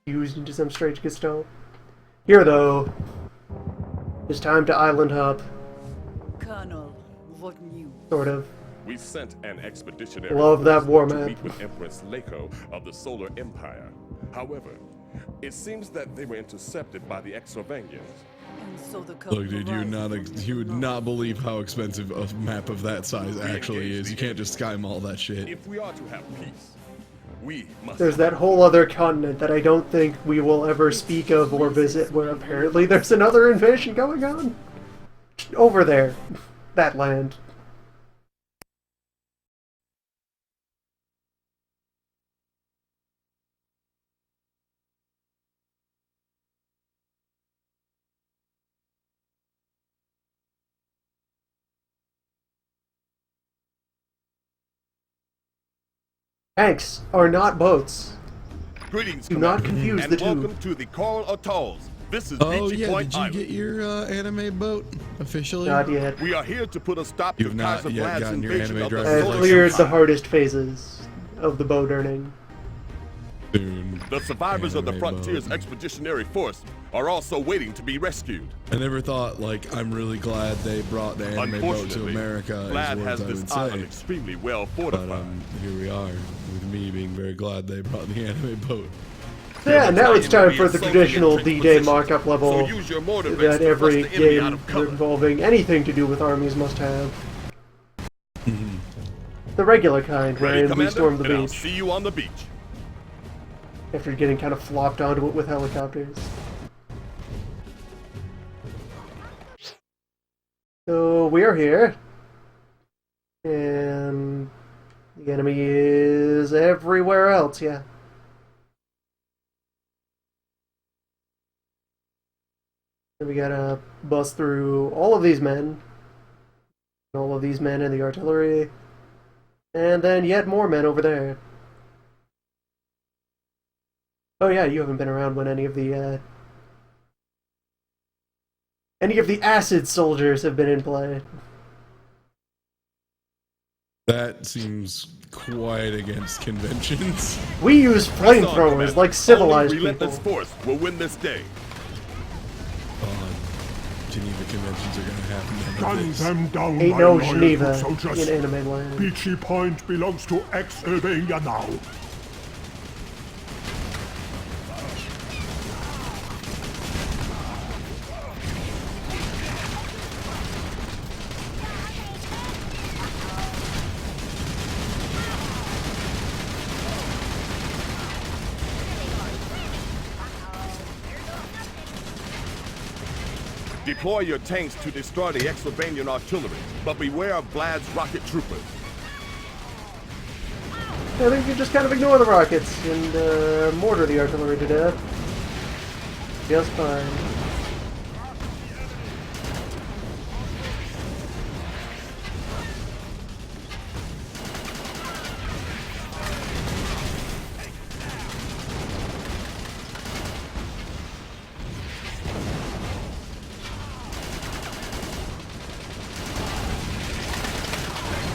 fused into some strange gestalt. Here, though, it's time to island hop. Colonel, what new? Sort of. We sent an expeditionary Love that force war to map. meet with Empress Leiko of the Solar Empire. However, it seems that they were intercepted by the Exorvangians. And so the Look, dude, you would not believe how expensive a map of that size actually is. You can't just sky mall that shit. If we are to have peace, we must... There's that whole other continent that I don't think we will ever speak of or visit, where apparently there's another invasion going on. Over there. That land. Tanks are not boats. Greetings, Do not Commander, confuse and the two. welcome to the Coral Atolls. This is Oh Beachy yeah, Point did you Island. get your anime boat officially? Not yet. We are here to put a stop to You've not Kaiser yet Vlad's gotten your invasion anime of the driver's I've Solar cleared the Empire. hardest phases of the boat earning. Soon. The survivors of the Anime Frontiers boat. Expeditionary Force are also waiting to be rescued. I never thought, like, I'm really glad they brought the anime boat to Unfortunately, America, Vlad is has what I this would island say. extremely well But fortified. here we are, with me being very glad they brought the anime boat. Yeah, now it's time Battalion for will the be traditional assaulting in D-Day position. markup level So use your mortar base that to every thrust the enemy out game of cover. involving anything to do with armies must have. The regular kind, Ready, wherein we Commander? storm the And I'll beach, see you on the beach. after getting kind of flopped onto it with helicopters. So we are here, and the enemy is everywhere else, yeah. And we gotta bust through all of these men, all of these men in the artillery, and then yet more men over there. Oh yeah, you haven't been around when any of the acid soldiers have been in play. That seems quite against conventions. We use Press on, flamethrowers Commander. like civilized Only people. relentless force will win this day. Geneva conventions are gonna happen. none of Gun this. them down, Ain't my no loyal Geneva foot soldiers. in anime land. Beachy Point belongs to ex-Albania now. Deploy your tanks to destroy the Exorvanian artillery, but beware of Vlad's rocket troopers. I think you just kind of ignore the rockets and mortar the artillery to death. Just fine.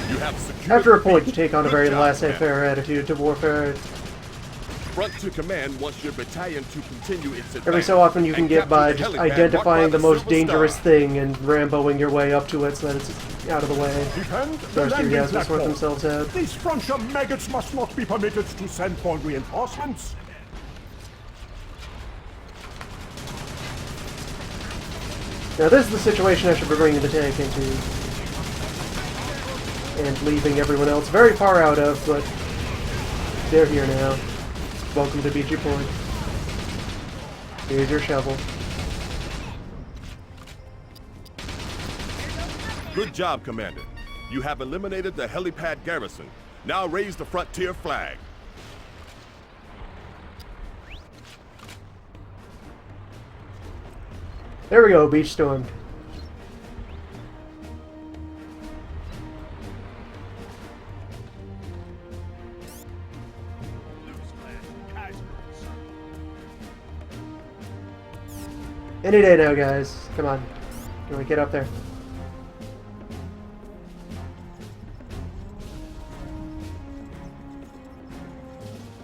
You have secured After a the point, you beach. take on a Good very job, laissez-faire attitude to warfare. Front to command wants your battalion to continue its advance. Every so often you can and get capture by the just helipad marked identifying by the most Silver dangerous Star. thing and Ramboing your way up to it so that it's out of the way. Defend the First landing three guys to sort platform. themselves out. These Frontier maggots must not be permitted to send for reinforcements. Now this is the situation I should be bringing the tank into. And leaving everyone else very far out of, but they're here now. Welcome to Beachy Point. Here's your shovel. Good job, Commander. You have eliminated the helipad garrison. Now raise the frontier flag. There we go, beach stormed. Any day now, guys. Come on. Can we get up there?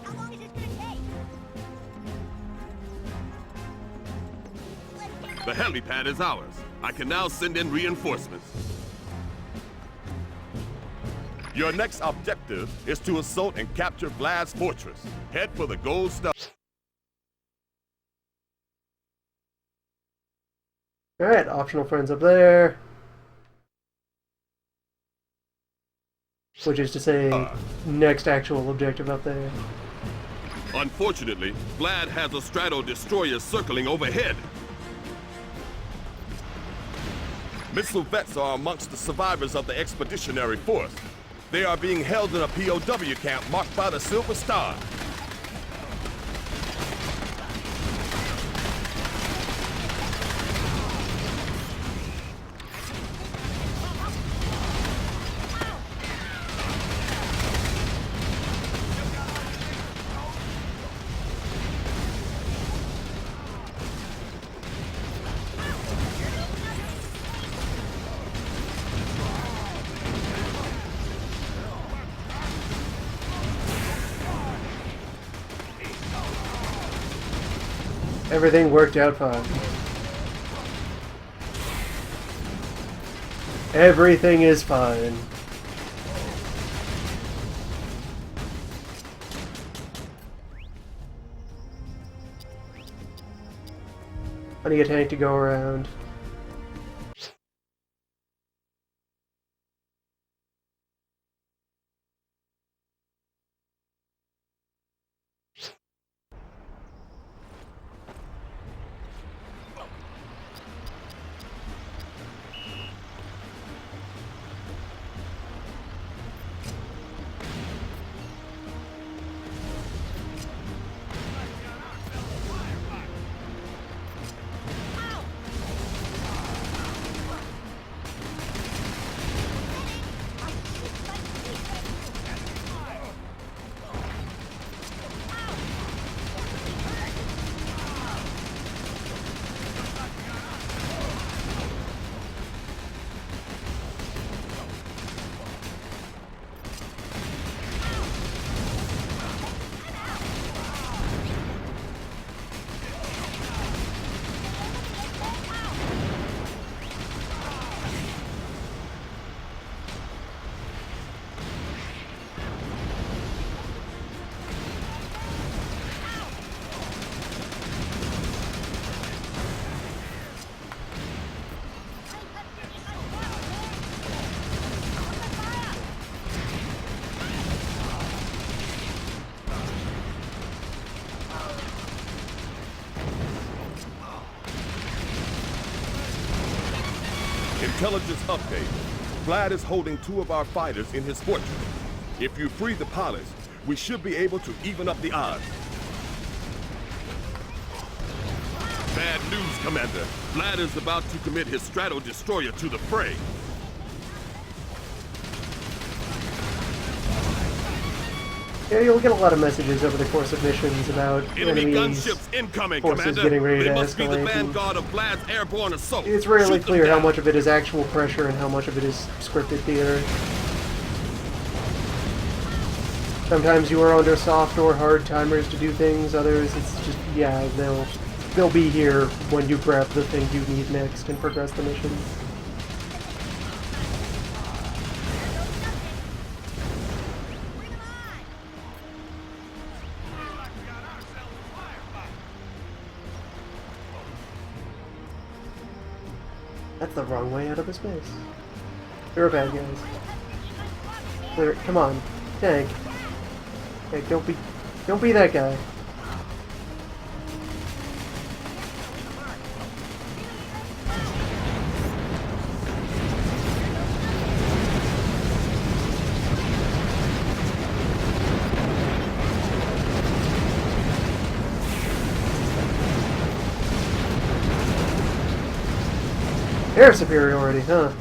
How long is this gonna take? The helipad is ours. I can now send in reinforcements. Your next objective is to assault and capture Vlad's fortress. Head for the gold star. Alright, optional friends up there. Which is to say, next actual objective up there. Unfortunately, Vlad has a strato destroyer circling overhead. Missile vets are amongst the survivors of the expeditionary force. They are being held in a POW camp marked by the Silver Star. Everything worked out fine. Everything is fine. Plenty of tank to go around. Intelligence update. Vlad is holding 2 of our fighters in his fortress. If you free the pilots, we should be able to even up the odds. Bad news, Commander. Vlad is about to commit his strato destroyer to the fray. Yeah, you'll get a lot of messages over the course of missions about Enemy enemies, gunships incoming, forces Commander. getting ready They to must be the escalate. vanguard of Vlad's airborne assault. It's rarely Shoot them clear how down. much of it is actual pressure and how much of it is scripted theater. Sometimes you are under soft or hard timers to do things, others it's just, yeah, they'll be here when you grab the thing you need next and progress the mission. That's the wrong way out of the space. You're a bad guys. Clear it. Come on. Tank. Okay, don't be that guy. Air superiority, huh?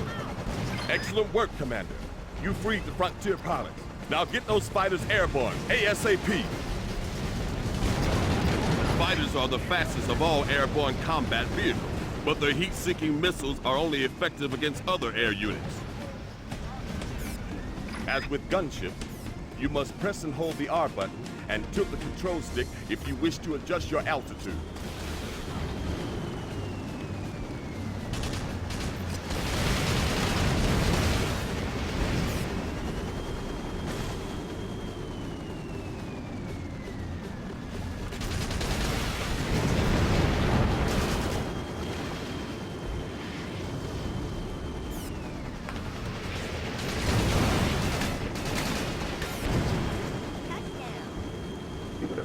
Excellent work, Commander. You freed the frontier pilots. Now get those fighters airborne, ASAP. Fighters are the fastest of all airborne combat vehicles, but their heat-seeking missiles are only effective against other air units. As with gunships, you must press and hold the R button and tilt the control stick if you wish to adjust your altitude.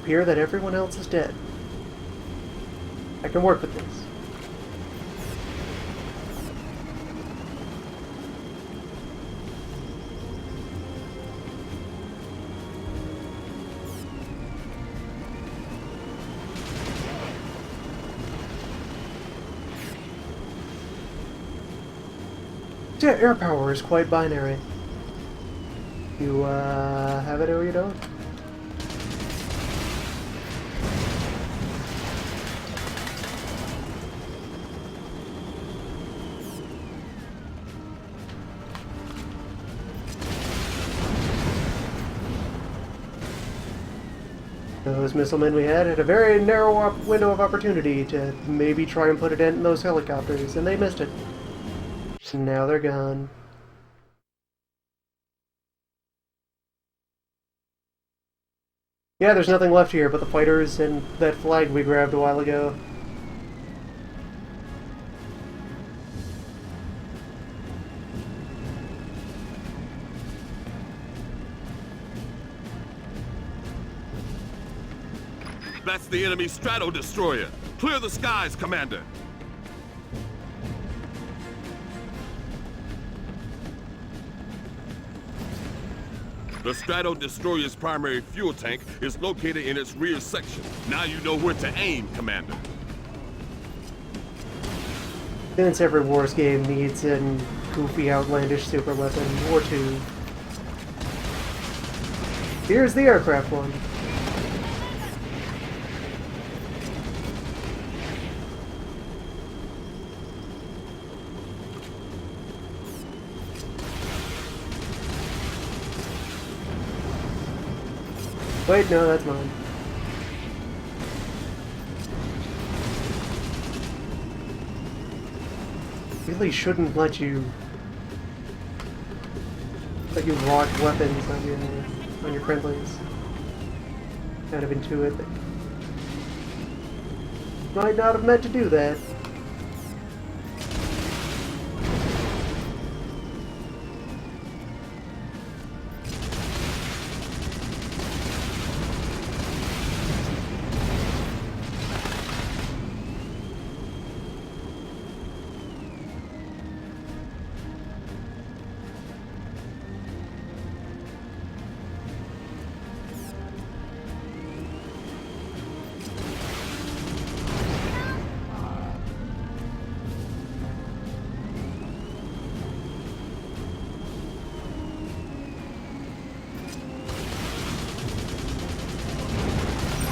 appear that everyone else is dead. I can work with this. Yeah, air power is quite binary. You have it or you don't. Those missilemen we had a very narrow window of opportunity to maybe try and put a dent in those helicopters, and they missed it. Now they're gone. Yeah, there's nothing left here but the fighters and that flag we grabbed a while ago. That's the enemy Strato Destroyer. Clear the skies, Commander. The Strato Destroyer's primary fuel tank is located in its rear section. Now you know where to aim, Commander. Since every Wars game needs an goofy, outlandish super weapon or two. Here's the aircraft one. Wait, no, that's mine. Really shouldn't let you lock weapons on your friendlies. Kind of intuit that might not have meant to do that.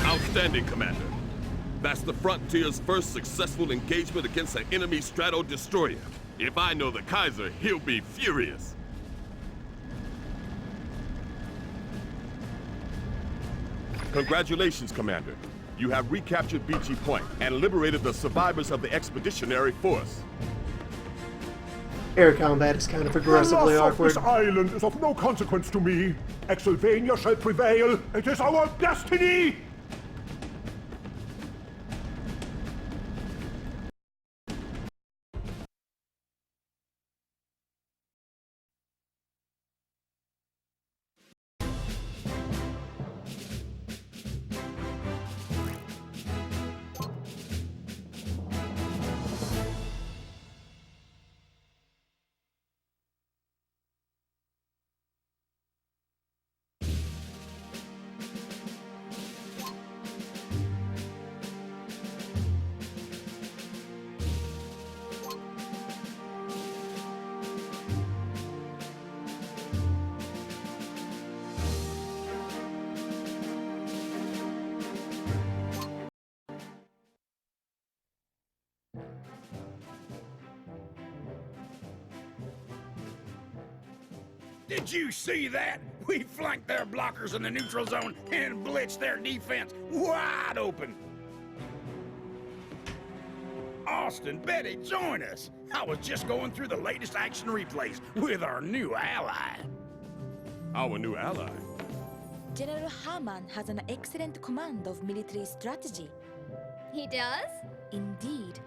Outstanding, Commander. That's the Frontier's first successful engagement against an enemy Strato Destroyer. If I know the Kaiser, he'll be furious. Congratulations, Commander. You have recaptured Beachy Point and liberated the survivors of the Expeditionary Force. Air combat is kind of aggressively The loss awkward. of this island is of no consequence to me. Exylvania shall prevail. It is our destiny! Did you see that? We flanked their blockers in the neutral zone and blitzed their defense wide open. Austin, Betty, join us. I was just going through the latest action replays with our new ally. Our new ally? General Harman has an excellent command of military strategy. He does? Indeed.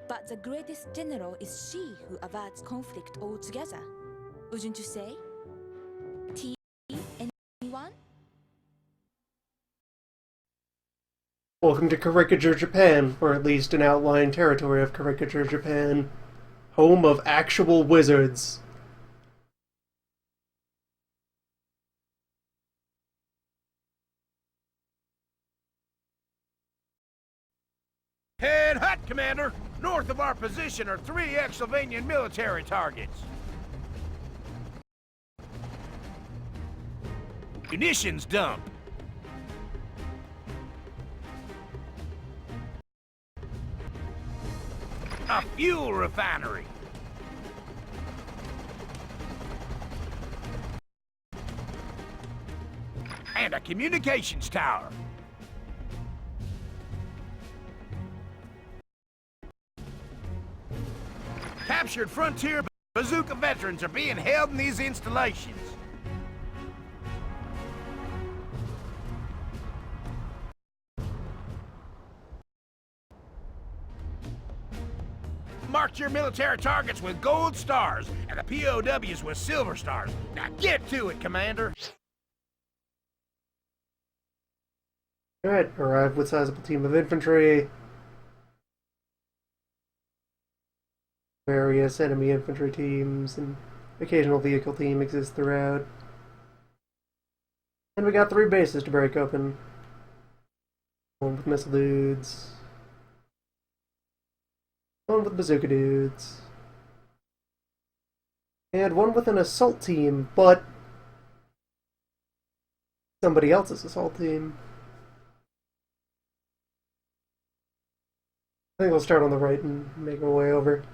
But the greatest general is she who averts conflict altogether. Wouldn't you say? T, anyone? Welcome to Caricature, Japan, or at least an outlying territory of Caricature, Japan. Home of actual wizards. Head hut, Commander! North of our position are 3 ex-Sylvanian military targets. Munitions dump. A fuel refinery. And a communications tower. Captured frontier bazooka veterans are being held in these installations. Mark your military targets with gold stars and the POWs with silver stars. Now get to it, Commander! Alright, arrived with sizable team of infantry. Various enemy infantry teams and occasional vehicle team exists throughout. And we got 3 bases to break open. One with missile dudes. One with bazooka dudes. And one with an assault team, but somebody else's assault team. I think we'll start on the right and make our way over.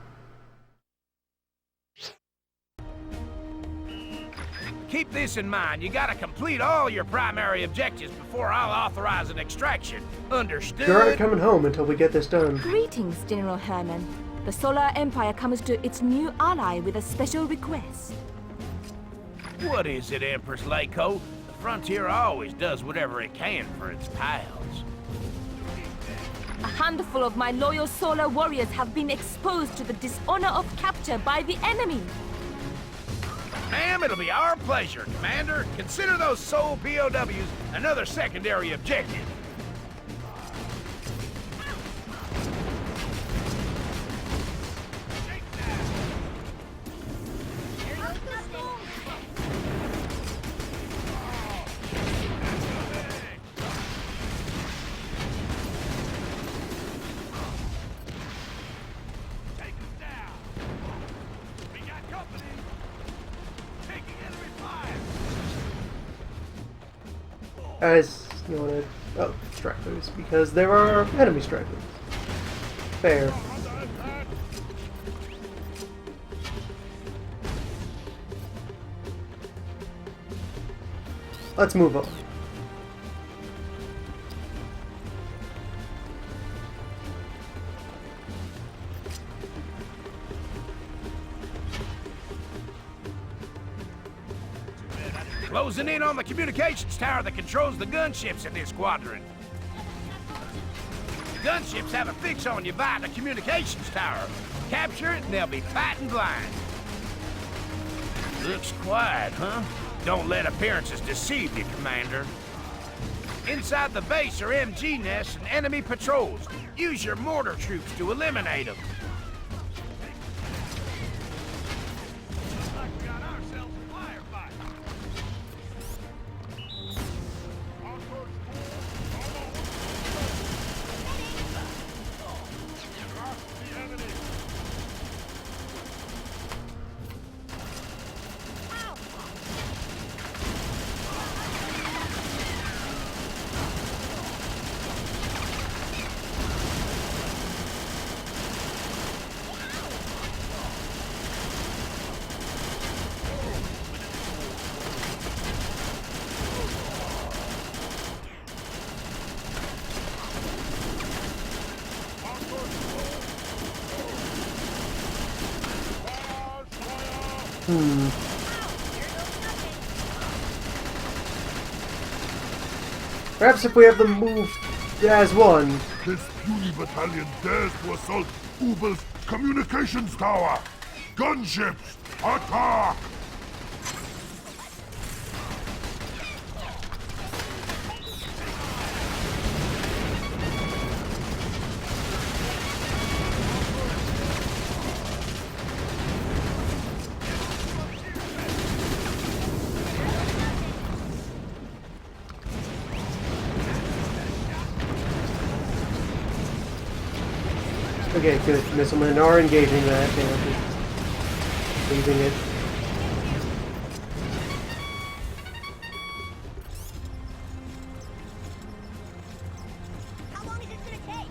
Keep this in mind. You gotta complete all your primary objectives before I'll authorize an extraction. Understood? You aren't coming home until we get this done. Greetings, General Herman. The Solar Empire comes to its new ally with a special request. What is it, Empress Leiko? The Frontier always does whatever it can for its pals. A handful of my loyal Solar warriors have been exposed to the dishonor of capture by the enemy. Ma'am, it'll be our pleasure, Commander. Consider those sole POWs another secondary objective. Guys, you wanna... Oh, strikers, because there are enemy strikers. Fair. Let's move on. Closing in on the communications tower that controls the gunships in this squadron. The gunships have a fix on you via the communications tower. Capture it and they'll be fighting blind. Looks quiet, huh? Don't let appearances deceive you, Commander. Inside the base are MG nests and enemy patrols. Use your mortar troops to eliminate them. Perhaps if we have them move as one. This puny battalion dares to assault Ubel's communications tower! Gunships, attack! Okay, good. Missilemen are engaging that. They are just leaving it. How long is this gonna take?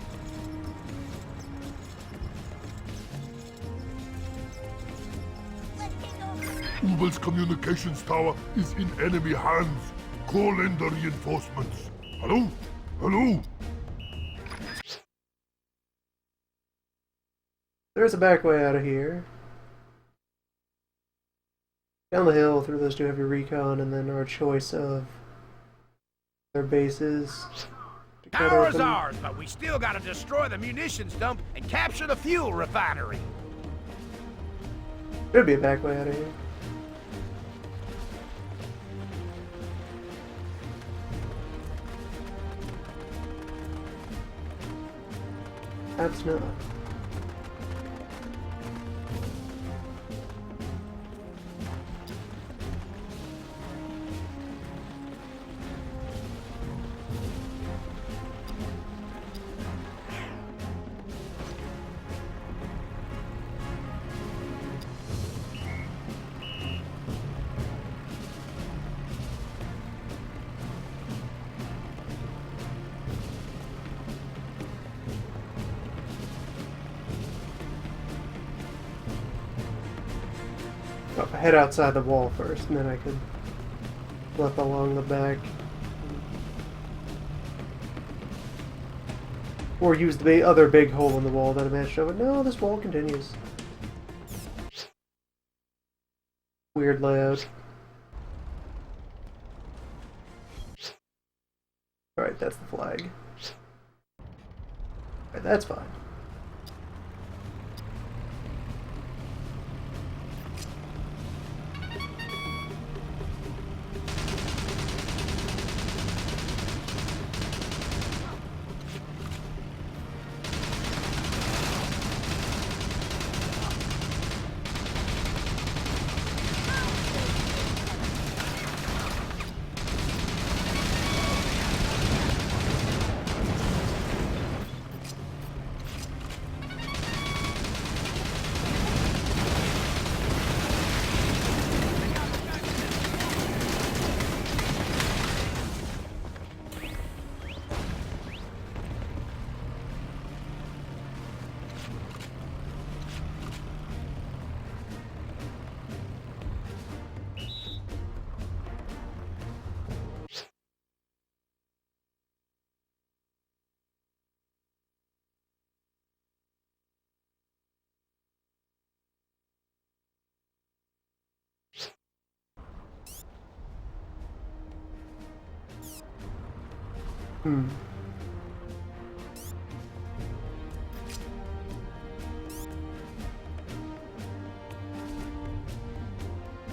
Let's take over. Ubel's communications tower is in enemy hands. Call in the reinforcements. Hello? Hello? There's a back way out of here. Down the hill through those two heavy recon, and then our choice of their bases. To cut Tower's open. ours, but we still gotta destroy the munitions dump and capture the fuel refinery. There'd be a back way out of here. Perhaps not. Well, head outside the wall first, and then I could flip along the back. Or use the other big hole in the wall that I managed to open. No, this wall continues. Weird layout. Alright, that's the flag. Alright, that's fine.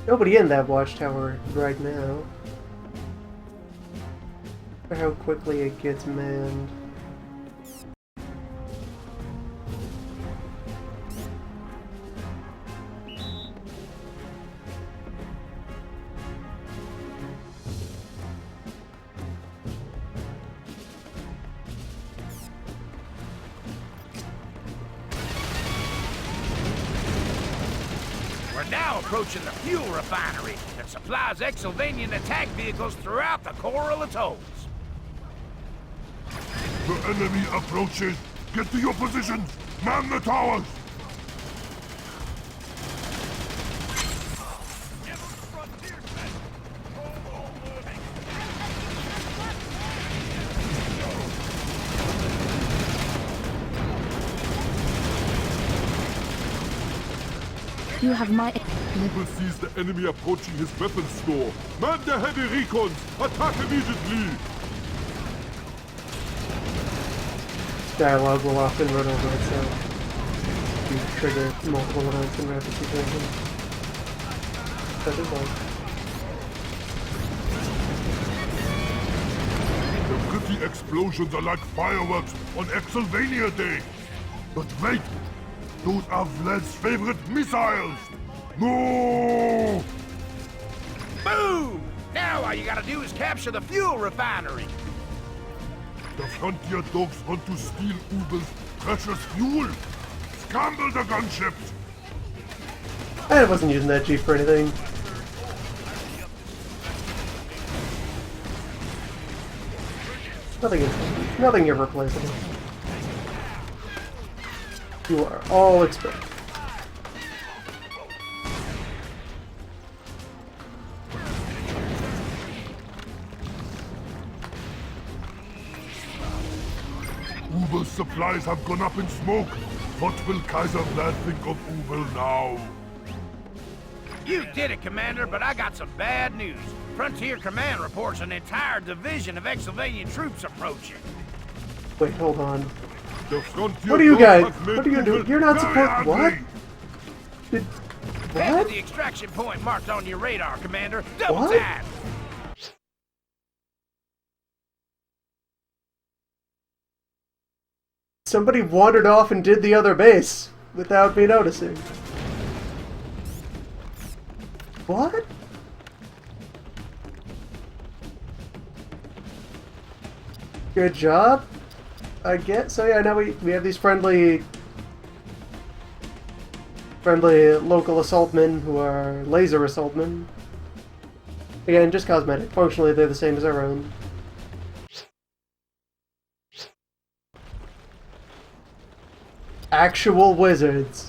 Nobody in that watchtower right now. For how quickly it gets manned. We're now approaching the fuel refinery that supplies Exylvanian attack vehicles throughout the Coral Atolls. The enemy approaches. Get to your positions. Man the towers. You have my... Ubel sees the enemy approaching his weapons store. Man the heavy recons. Attack immediately. Dialogue will often run over itself. You trigger multiple events in rapid succession. Such as one. The pretty explosions are like fireworks on Exylvania Day. But wait! Those are Vlad's favorite missiles! No! Boom! Now all you gotta do is capture the fuel refinery. The frontier dogs want to steal Ubel's precious fuel. Scramble the gunships! I wasn't using that Jeep for anything. Nothing irreplaceable. You are all exposed. Ubel's supplies have gone up in smoke. What will Kaiser Vlad think of Ubel now? You did it, Commander, but I got some bad news. Frontier Command reports an entire division of Exylvanian troops approaching. Wait, hold on. The Frontier What are you Guard guys? has made What are you doing? Ubel You're not very supposed. What? angry. Did, Head what? to the extraction point marked on your radar, Commander. Double What? time! Somebody wandered off and did the other base without me noticing. What? Good job, I guess. So yeah, now we have these friendly local assaultmen who are laser assaultmen. Again, just cosmetic. Functionally, they're the same as our own. Actual wizards.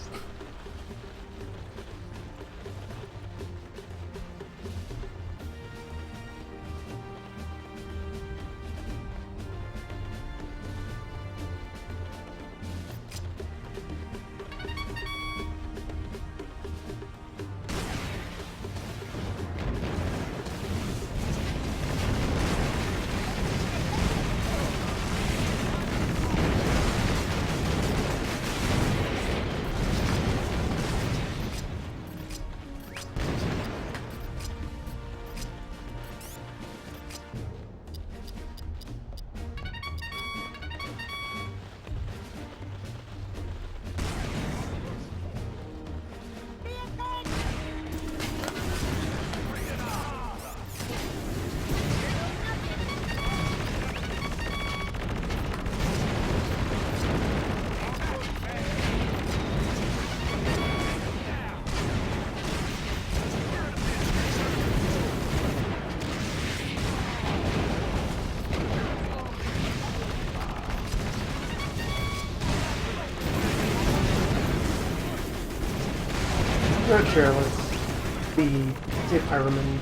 Not sure, let's see if I remember.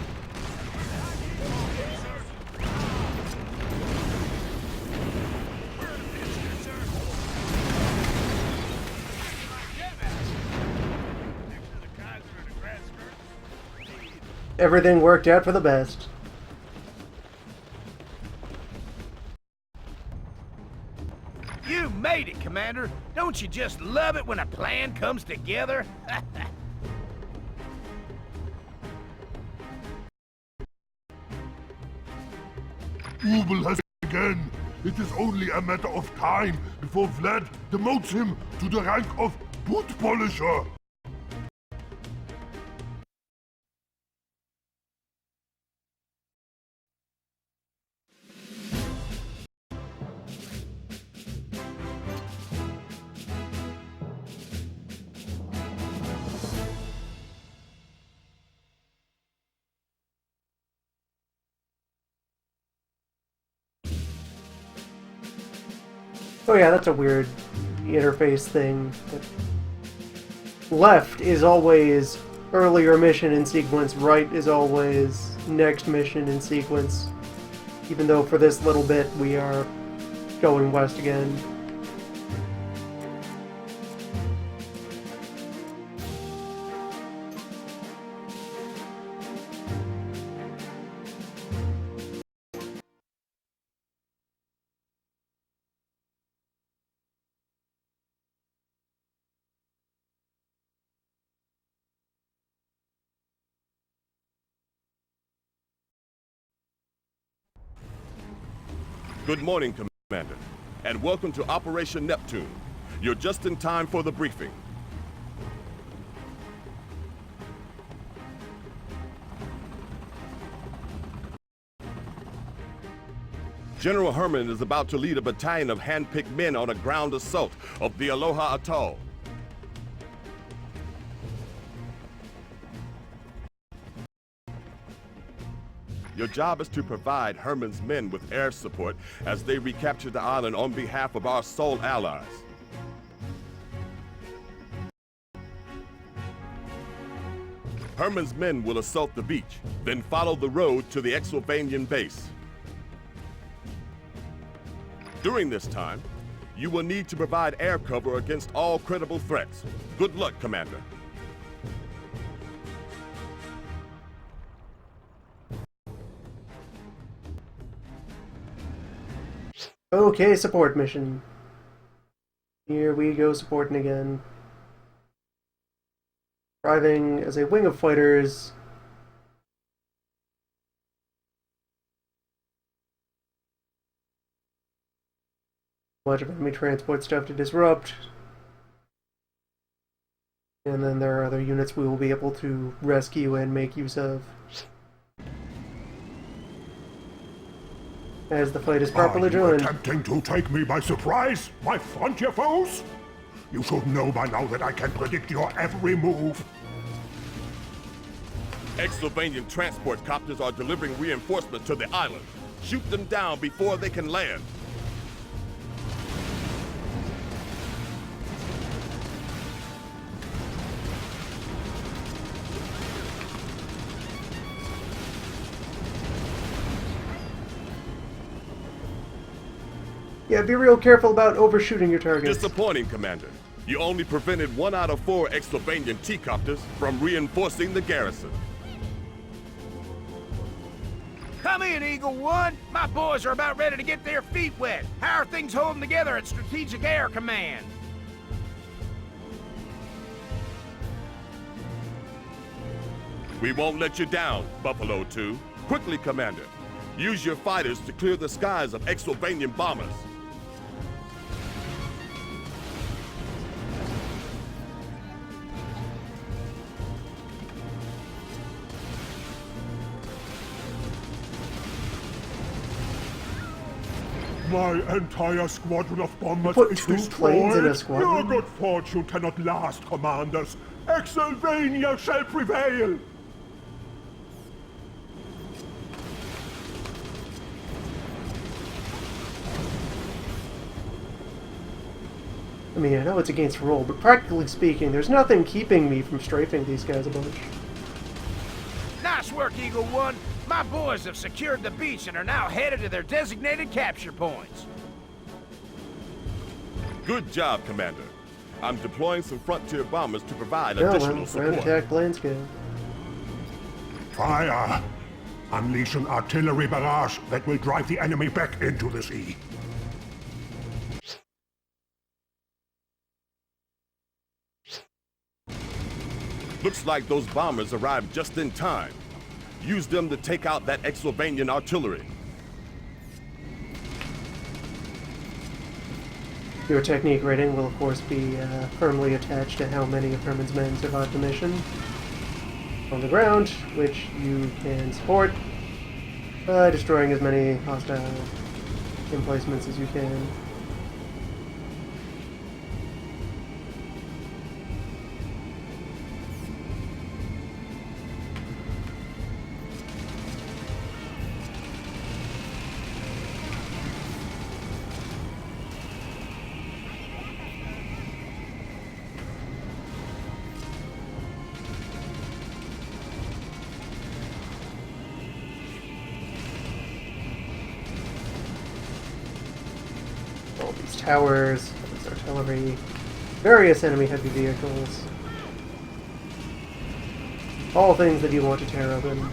Everything worked out for the best. You made it, Commander. Don't you just love it when a plan comes together? Ubel has again. It is only a matter of time before Vlad demotes him to the rank of boot polisher. Oh yeah, that's a weird interface thing. Left is always earlier mission in sequence, right is always next mission in sequence. Even though for this little bit we are going west again. Good morning, Commander, and welcome to Operation Neptune. You're just in time for the briefing. General Herman is about to lead a battalion of hand-picked men on a ground assault of the Aloha Atoll. Your job is to provide Herman's men with air support as they recapture the island on behalf of our sole allies. Herman's men will assault the beach, then follow the road to the Exylvanian base. During this time, you will need to provide air cover against all credible threats. Good luck, Commander. Okay, support mission. Here we go supporting again. Arriving as a wing of fighters. Bunch of enemy transport stuff to disrupt. And then there are other units we will be able to rescue and make use of. As the fight is properly Are you joined. attempting to take me by surprise, my frontier foes? You should know by now that I can predict your every move. Exylvanian transport copters are delivering reinforcements to the island. Shoot them down before they can land. Yeah, be real careful about overshooting your targets. Disappointing, Commander. You only prevented 1 out of 4 Exylvanian T-copters from reinforcing the garrison. Come in, Eagle One. My boys are about ready to get their feet wet. How are things holding together at Strategic Air Command? We won't let you down, Buffalo 2. Quickly, Commander. Use your fighters to clear the skies of Exylvanian bombers. My entire squadron of bombers Put is 2 destroyed. planes in a squadron? Your good fortune cannot last, commanders. Exylvania shall prevail. I mean, I know it's against rule, but practically speaking, there's nothing keeping me from strafing these guys a bunch. Nice work, Eagle One. My boys have secured the beach and are now headed to their designated capture points. Good job, Commander. I'm deploying some frontier bombers to provide Well, additional ground support. attack landscape. Fire! Unleash an artillery barrage that will drive the enemy back into the sea. Looks like those bombers arrived just in time. Use them to take out that Exylvanian artillery. Your technique rating will, of course, be firmly attached to how many of Herman's men survived the mission. On the ground, which you can support by destroying as many hostile emplacements as you can. All these towers, this artillery, various enemy heavy vehicles. All things that you want to tear open.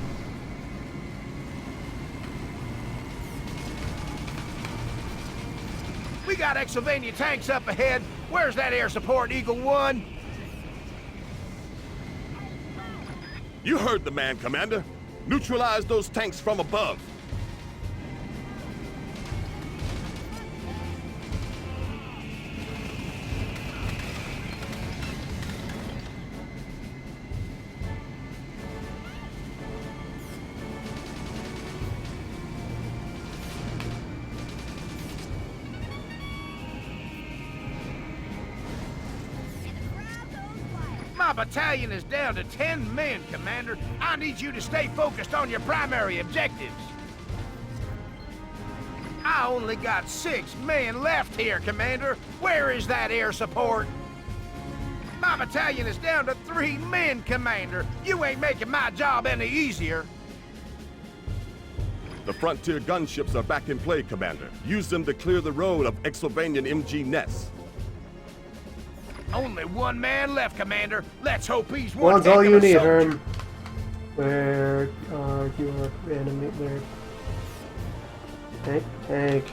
We got Exylvania tanks up ahead. Where's that air support, Eagle One? You heard the man, Commander. Neutralize those tanks from above. My battalion is down to 10 men, Commander. I need you to stay focused on your primary objectives. I only got 6 men left here, Commander. Where is that air support? My battalion is down to 3 men, Commander. You ain't making my job any easier. The frontier gunships are back in play, Commander. Use them to clear the road of Exylvanian MG nests. Only 1 man left, Commander. Let's hope he's one One's all heck of you a need, soldier. Herm. Where are your enemy? Where? Tank.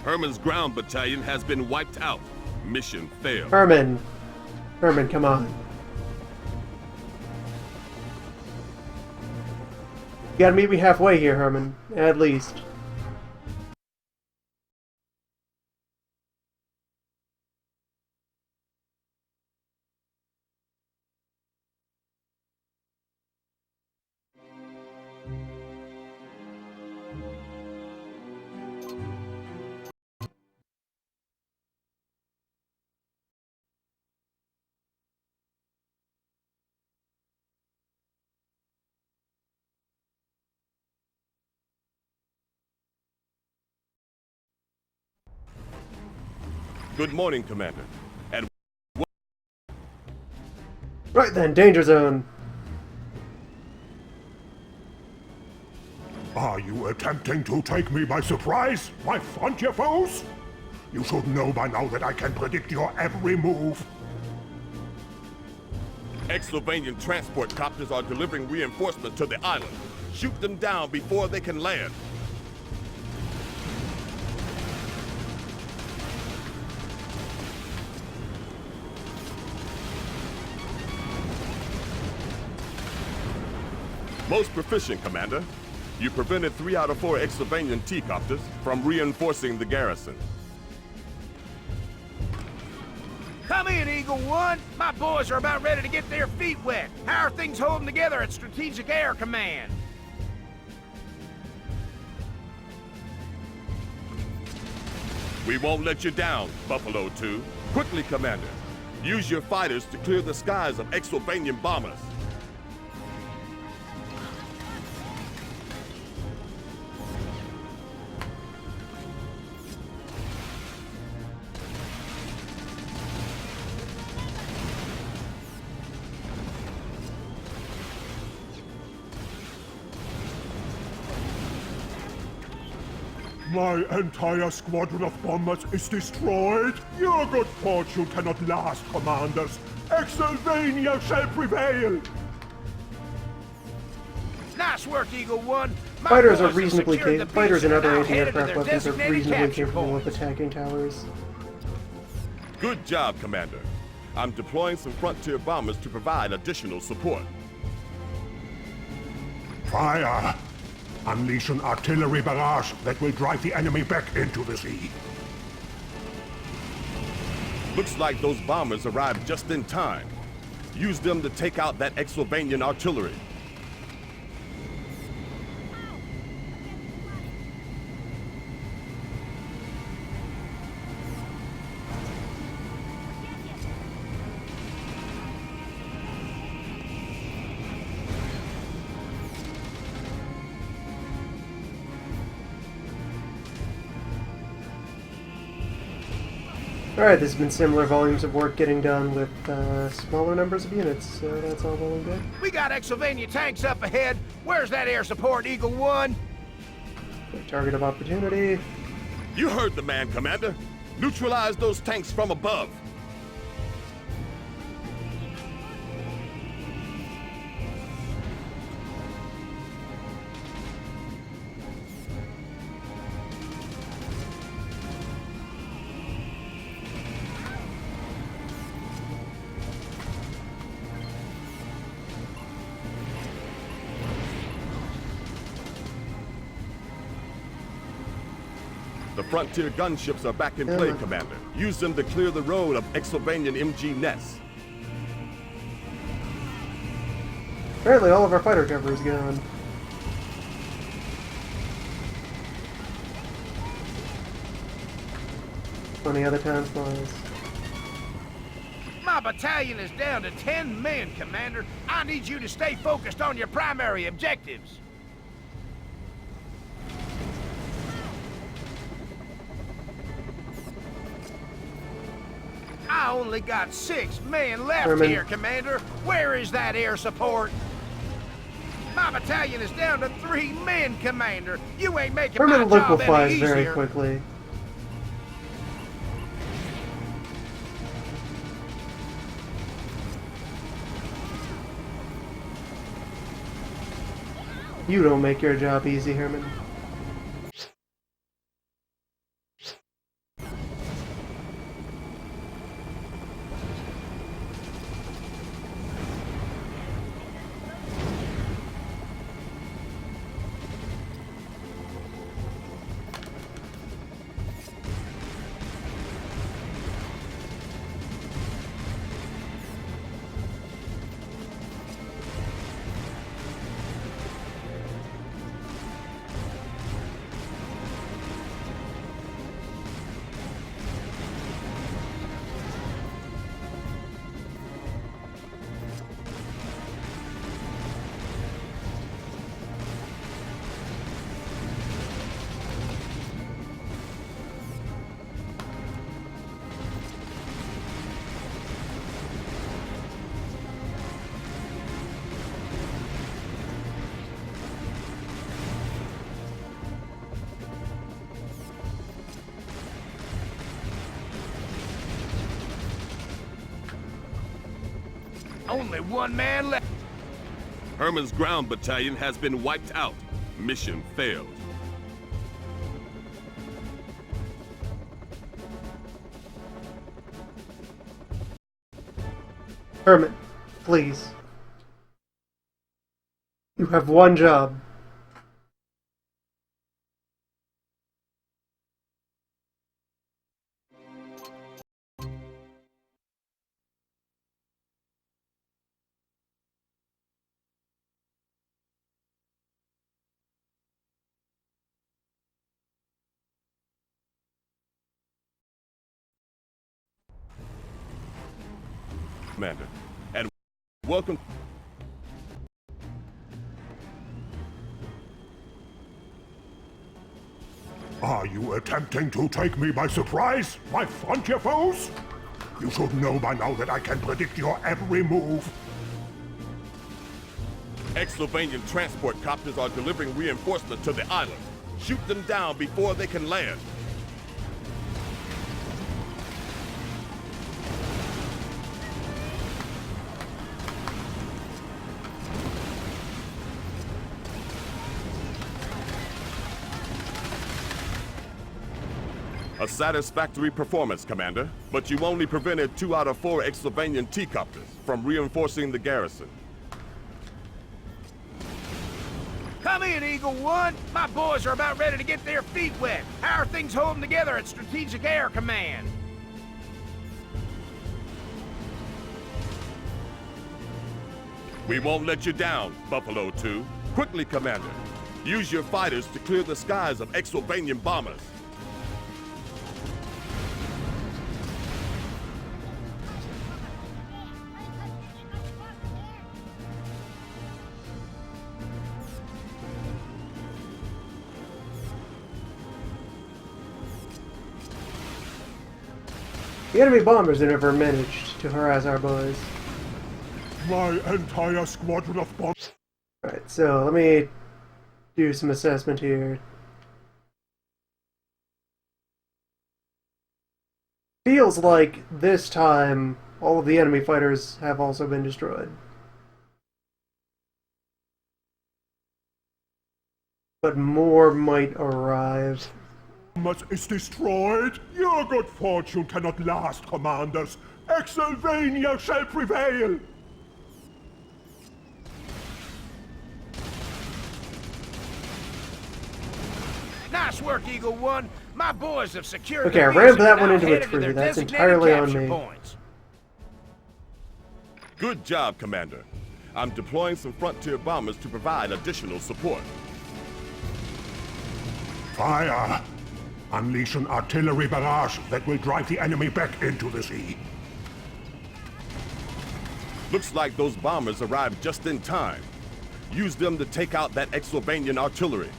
Herman's ground battalion has been wiped out. Mission failed. Herman, come on. You gotta meet me halfway here, Herman. At least. Good morning, Commander. And Right then, danger zone. Are you attempting to take me by surprise, my frontier foes? You should know by now that I can predict your every move. Exylvanian transport copters are delivering reinforcements to the island. Shoot them down before they can land. Most proficient, Commander. You prevented 3 out of 4 Exylvanian T-copters from reinforcing the garrison. Come in, Eagle One. My boys are about ready to get their feet wet. How are things holding together at Strategic Air Command? We won't let you down, Buffalo 2. Quickly, Commander. Use your fighters to clear the skies of Exylvanian bombers. My entire squadron of bombers is destroyed. Your good fortune cannot last, commanders. Exylvania shall prevail. Nice work, Eagle One. My Fighters boys are have reasonably secured the capable. Fighters and beach other now headed to anti-aircraft their weapons are designated reasonably capture capable of points. attacking towers. Good job, Commander. I'm deploying some frontier bombers to provide additional support. Fire! Unleash an artillery barrage that will drive the enemy back into the sea. Looks like those bombers arrived just in time. Use them to take out that Exylvanian artillery. Alright, there's been similar volumes of work getting done with smaller numbers of units, so that's all well and good. We got Exylvania tanks up ahead. Where's that air support, Eagle One? Target of opportunity. You heard the man, Commander. Neutralize those tanks from above. The frontier gunships are back in play, Commander. Use them to clear the road of Exylvanian MG nests. Apparently all of our fighter cover is gone. Plenty other time supplies. My battalion is down to 10 men, Commander. I need you to stay focused on your primary objectives. I only got 6 men left Herman. here, Commander. Where is that air support? My battalion is down to 3 men, Commander. You ain't making my Herman job liquefies any very easier. quickly. You don't make your job easy, Herman. Only 1 man left. Herman's ground battalion has been wiped out. Mission failed. Herman, please. You have one job. Commander, and welcome. Are you attempting to take me by surprise, my frontier foes? You should know by now that I can predict your every move. Exylvanian transport copters are delivering reinforcement to the island. Shoot them down before they can land. A satisfactory performance, Commander, but you only prevented 2 out of 4 Exylvanian T-copters from reinforcing the garrison. Come in, Eagle 1. My boys are about ready to get their feet wet. How are things holding together at Strategic Air Command? We won't let you down, Buffalo 2. Quickly, Commander. Use your fighters to clear the skies of Exylvanian bombers. The enemy bombers never managed to harass our boys. My entire squadron of bombers. Alright, so let me do some assessment here. Feels like this time all of the enemy fighters have also been destroyed. But more might arrive. Is destroyed. Your good fortune cannot last, commanders. Exylvania shall prevail. Nice work, Eagle 1. My boys have secured Okay, the I beach rammed and that now one into a headed to tree. their That's designated entirely on capture me. points. Good job, Commander. I'm deploying some frontier bombers to provide additional support. Fire. Unleash an artillery barrage that will drive the enemy back into the sea. Looks like those bombers arrived just in time. Use them to take out that Exylvanian artillery.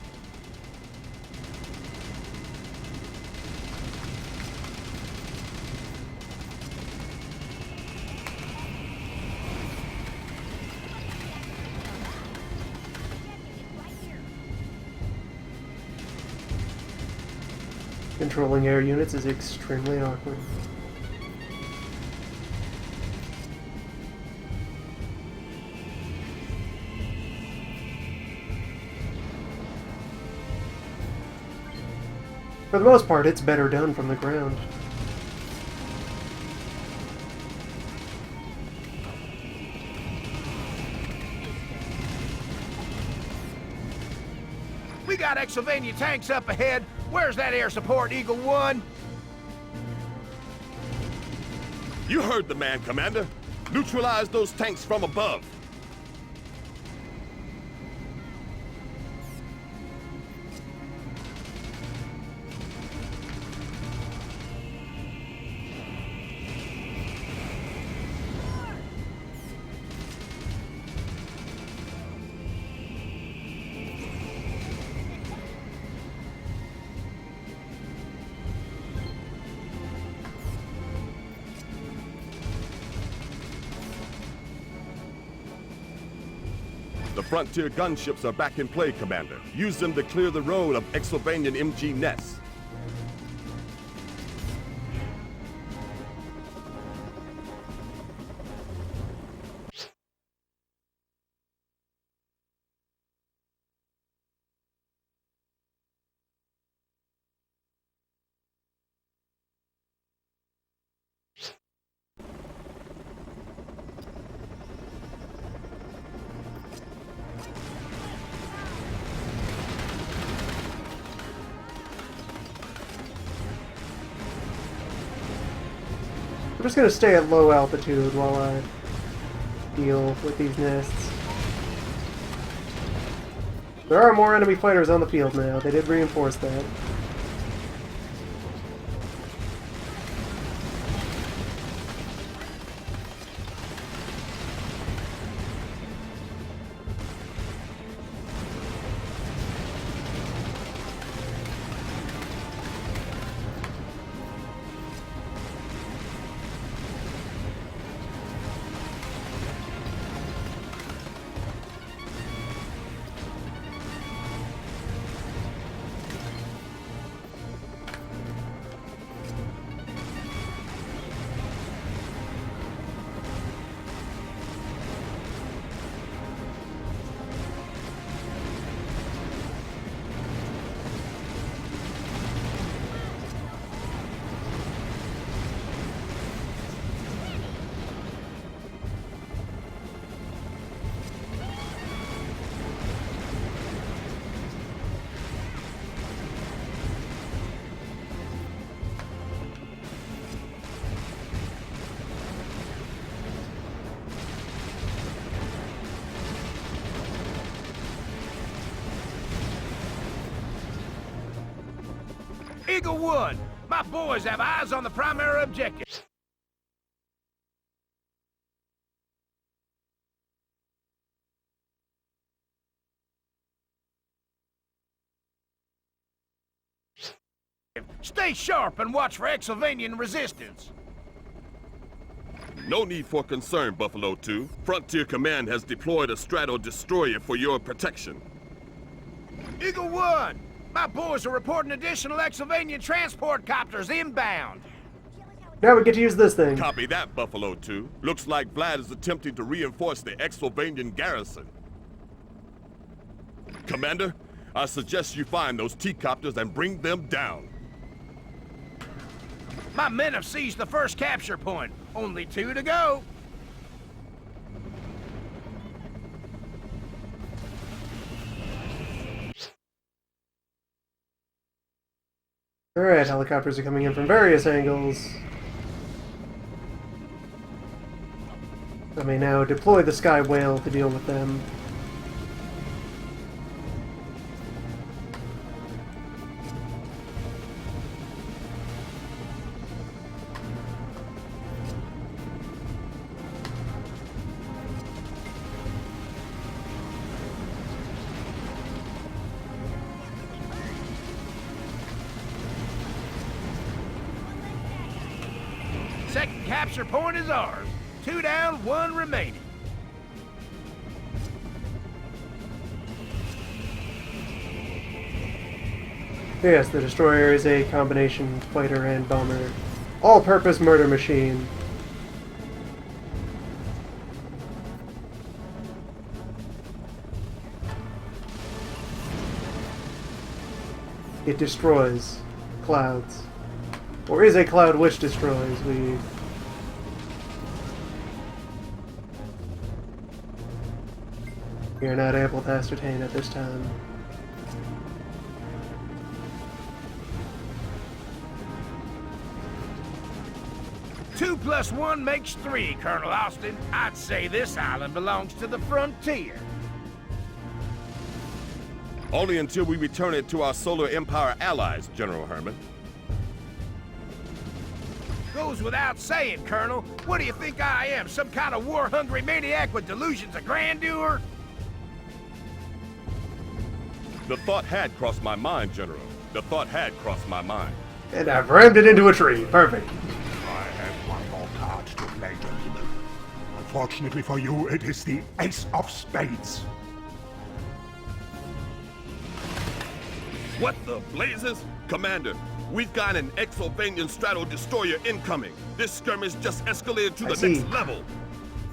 Controlling air units is extremely awkward. For the most part, it's better done from the ground. We got Exylvania tanks up ahead. Where's that air support, Eagle 1? You heard the man, Commander. Neutralize those tanks from above. The Frontier gunships are back in play, Commander. Use them to clear the road of Exylvanian MG nests. I'm just gonna stay at low altitude while I deal with these nests. There are more enemy fighters on the field now. They did reinforce that. Eagle 1, my boys have eyes on the primary objective. Stay sharp and watch for Exylvanian resistance. No need for concern, Buffalo 2. Frontier Command has deployed a Strato destroyer for your protection. Eagle 1, my boys are reporting additional Exylvanian transport copters inbound. Now we get to use this thing. Copy that, Buffalo 2. Looks like Vlad is attempting to reinforce the Exylvanian garrison. Commander, I suggest you find those T-copters and bring them down. My men have seized the first capture point. Only 2 to go. Alright, helicopters are coming in from various angles. I may now deploy the Sky Whale to deal with them. capture point is ours. 2 down, 1 remaining. Yes, the destroyer is a combination fighter and bomber. All-purpose murder machine. It destroys clouds. Or is a cloud which destroys. We are not able to ascertain at this time. Two plus 1 makes 3, Colonel Austin. I'd say this island belongs to the frontier. Only until we return it to our Solar Empire allies, General Herman. Goes without saying, Colonel. What do you think I am, some kind of war-hungry maniac with delusions of grandeur? The thought had crossed my mind, General. The thought had crossed my mind. And I've rammed it into a tree. Perfect. I have one more card to play, gentlemen. Unfortunately for you, it is the Ace of Spades. What the blazes? Commander, we've got an Exovanian straddle destroyer incoming. This skirmish just escalated to the next level.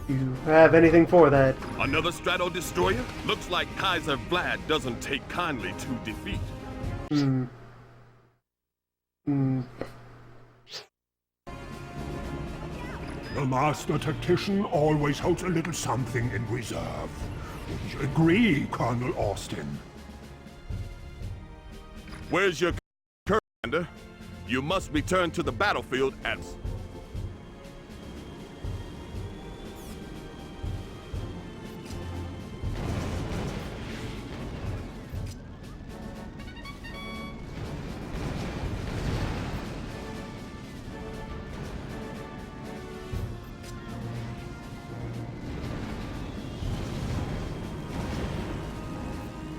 You have anything for that? Another straddle destroyer? Looks like Kaiser Vlad doesn't take kindly to defeat. The master tactician always holds a little something in reserve. Wouldn't you agree, Colonel Austin? Where's your commander? You must return to the battlefield as...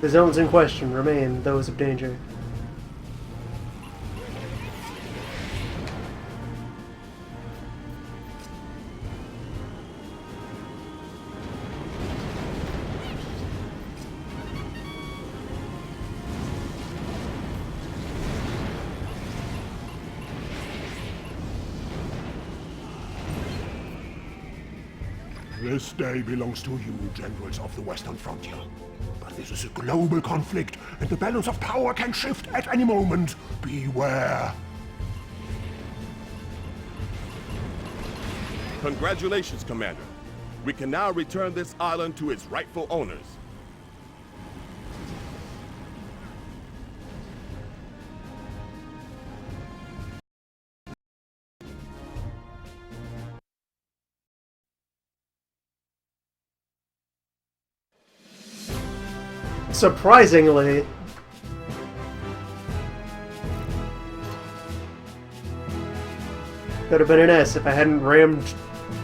The zones in question remain those of danger. This day belongs to you, generals of the Western Frontier. But this is a global conflict, and the balance of power can shift at any moment. Beware. Congratulations, Commander. We can now return this island to its rightful owners. Surprisingly, could have been an S if I hadn't rammed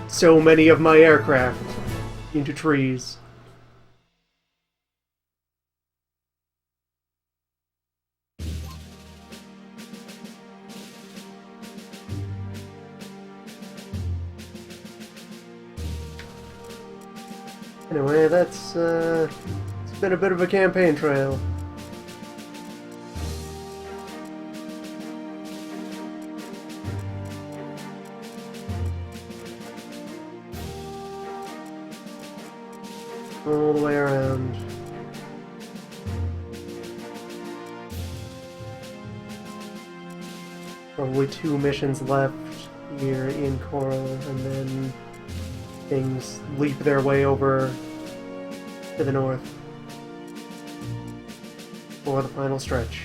so many of my aircraft into trees. Anyway, that's it's been a bit of a campaign trail. All the way around. Probably 2 missions left here in Coral, and then things leap their way over to the north for the final stretch.